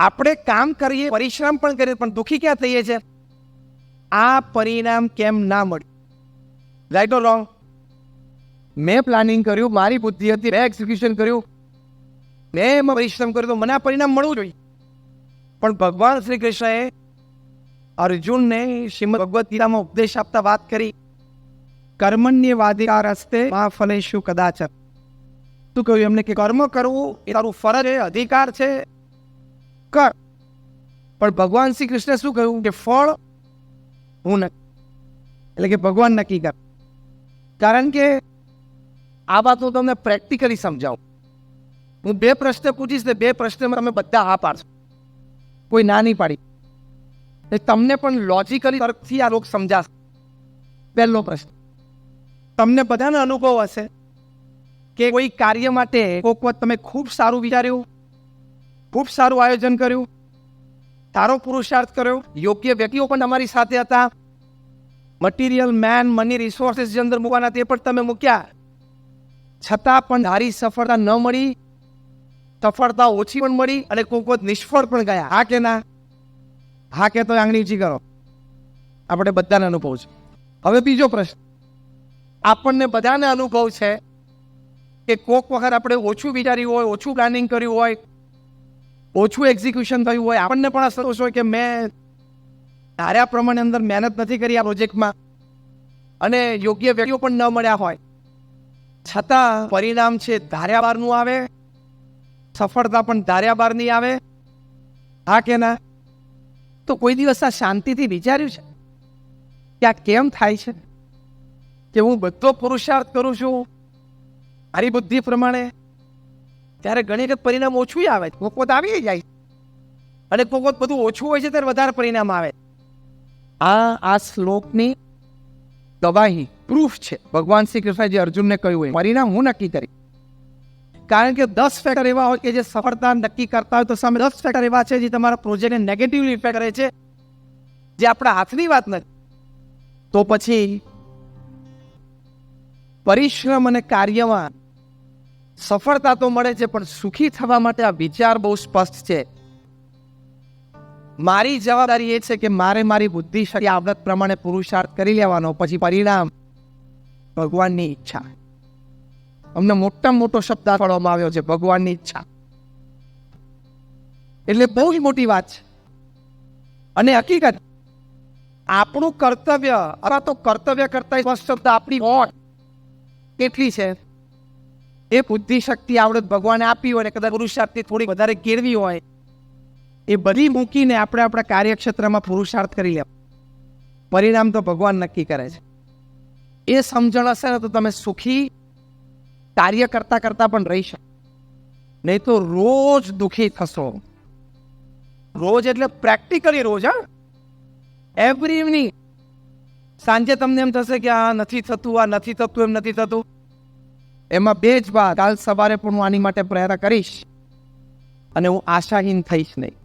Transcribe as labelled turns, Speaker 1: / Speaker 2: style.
Speaker 1: આપણે કામ કરીએ, પરિશ્રમ પણ કરીએ, પણ દુઃખી ક્યાં થઈએ છીએ? આ પરિણામ કેમ ના મળ્યું? Right or wrong? મેં પ્લાનિંગ કર્યું, મારી બુદ્ધિ હતી, મેં એક્ઝિક્યુશન કર્યું, મેં એમાં પરિશ્રમ કર્યો, તો મને આ પરિણામ મળવું જોઈએ. પણ ભગવાન શ્રી કૃષ્ણએ અર્જુનને શ્રીમદ ભગવદ્ ગીતામાં ઉપદેશ આપતા વાત કરી, કર્મણ્યવાધિકારસ્તે મા ફલેષુ કદાચન. શું કહ્યું એમને? કે કર્મ કરવું એ તારું ફરજ છે, અધિકાર છે, કર. પણ ભગવાન શ્રી કૃષ્ણે શું કહ્યું? કે ફળ હું નક્કી, એટલે કે ભગવાન નક્કી કર. કારણ કે આ વાત હું તમને પ્રેક્ટિકલી સમજાવું. હું 2 પ્રશ્ન પૂછીશ, ને 2 પ્રશ્નમાં તમે બધા હા પાડશો, કોઈ ના નહીં પાડી. તમને પણ લોજિકલી તર્કથી આ લોક સમજાશે. પહેલો પ્રશ્ન, તમને બધાનો અનુભવ હશે કે કોઈ કાર્ય માટે કોઈક વખત તમે ખૂબ સારું વિચાર્યું, ખૂબ સારું આયોજન કર્યું, સારો પુરુષાર્થ કર્યો, યોગ્ય વ્યક્તિઓ પણ તમારી સાથે હતા, મટીરિયલ, મેન, મની, રિસોર્સિસ જે અંદર મૂકવાના તે પણ તમે મૂક્યા, છતાં પણ ધારી સફળતા ન મળી, સફળતા ઓછી પણ મળી, અને કોઈક વખત નિષ્ફળ પણ ગયા. હા કે ના? હા કે તો આંગળી ઊંચી કરો. આપણે બધાને અનુભવ છે. હવે બીજો પ્રશ્ન, આપણને બધાને અનુભવ છે કે કોઈક વખત આપણે ઓછું વિચાર્યું હોય, ઓછું પ્લાનિંગ કર્યું હોય, ઓછું એક્ઝિક્યુશન થયું હોય, આપણને પણ અફસોસ હોય કે મેં ધાર્યા પ્રમાણે અંદર મહેનત નથી કરી આ પ્રોજેક્ટમાં, અને યોગ્ય વ્યક્તિઓ પણ ન મળ્યા હોય, છતાં પરિણામ છે ધાર્યા બારનું આવે, સફળતા પણ ધાર્યા બાર નહીં આવે. હા કે ના? તો કોઈ દિવસ આ શાંતિથી વિચાર્યું છે કે આ કેમ થાય છે? કે હું બધો પુરુષાર્થ કરું છું મારી બુદ્ધિ પ્રમાણે, ત્યારે ઘણી વખત પરિણામ ઓછું આવે, કોઈક વખત આવી જાય, અને કોઈક વખત બધું ઓછું હોય છે ત્યારે વધારે પરિણામ આવે. આ શ્લોકની ગવાહી, પ્રૂફ છે. ભગવાન શ્રી કૃષ્ણ જે અર્જુનને કહ્યું હોય, પરિણામ હું નક્કી કરી. કારણ કે 10 ફેક્ટર એવા હોય કે જે સફળતા નક્કી કરતા હોય, તો સામે 10 ફેક્ટર એવા છે જે તમારા પ્રોજેક્ટને નેગેટિવલી ઇફેક્ટ કરે છે, જે આપણા હાથની વાત નથી. તો પછી પરિશ્રમ અને કાર્યમાં સફળતા તો મળે છે, પણ સુખી થવા માટે આ વિચાર બહુ સ્પષ્ટ છે. મારી જવાબદારી એ છે કે મારે મારી બુદ્ધિ, શક્તિ, આવડત પ્રમાણે પુરુષાર્થ કરી લેવાનો, પછી પરિણામ ભગવાનની ઈચ્છા. અમને મોટામાં મોટો શબ્દ આપવામાં આવ્યો છે, ભગવાનની ઈચ્છા. એટલે બહુ જ મોટી વાત છે. અને હકીકત આપણું કર્તવ્ય, અથવા તો કર્તવ્ય કરતા શબ્દ આપણી ઓટ કેટલી છે, એ બુદ્ધિ, શક્તિ, આવડત ભગવાને આપી હોય, ને કદાચ પુરુષાર્થથી થોડી વધારે કેળવી હોય, એ બધી મૂકીને આપણે આપણા કાર્યક્ષેત્રમાં પુરુષાર્થ કરી લે. પરિણામ તો ભગવાન નક્કી કરે છે. એ સમજણ હશે ને તો તમે સુખી કાર્ય કરતા કરતા પણ રહી શકો. નહીં તો રોજ દુઃખી થશો. રોજ એટલે પ્રેક્ટિકલી રોજ. હા, એવરી ઇવનિંગ સાંજે તમને એમ થશે કે આ નથી થતું, આ નથી થતું, એમ નથી થતું. એમાં 2 જ વાત, કાલ સવારે પણ હું આની માટે પ્રયત્ન કરીશ, અને હું આશાહીન થઈશ નહીં.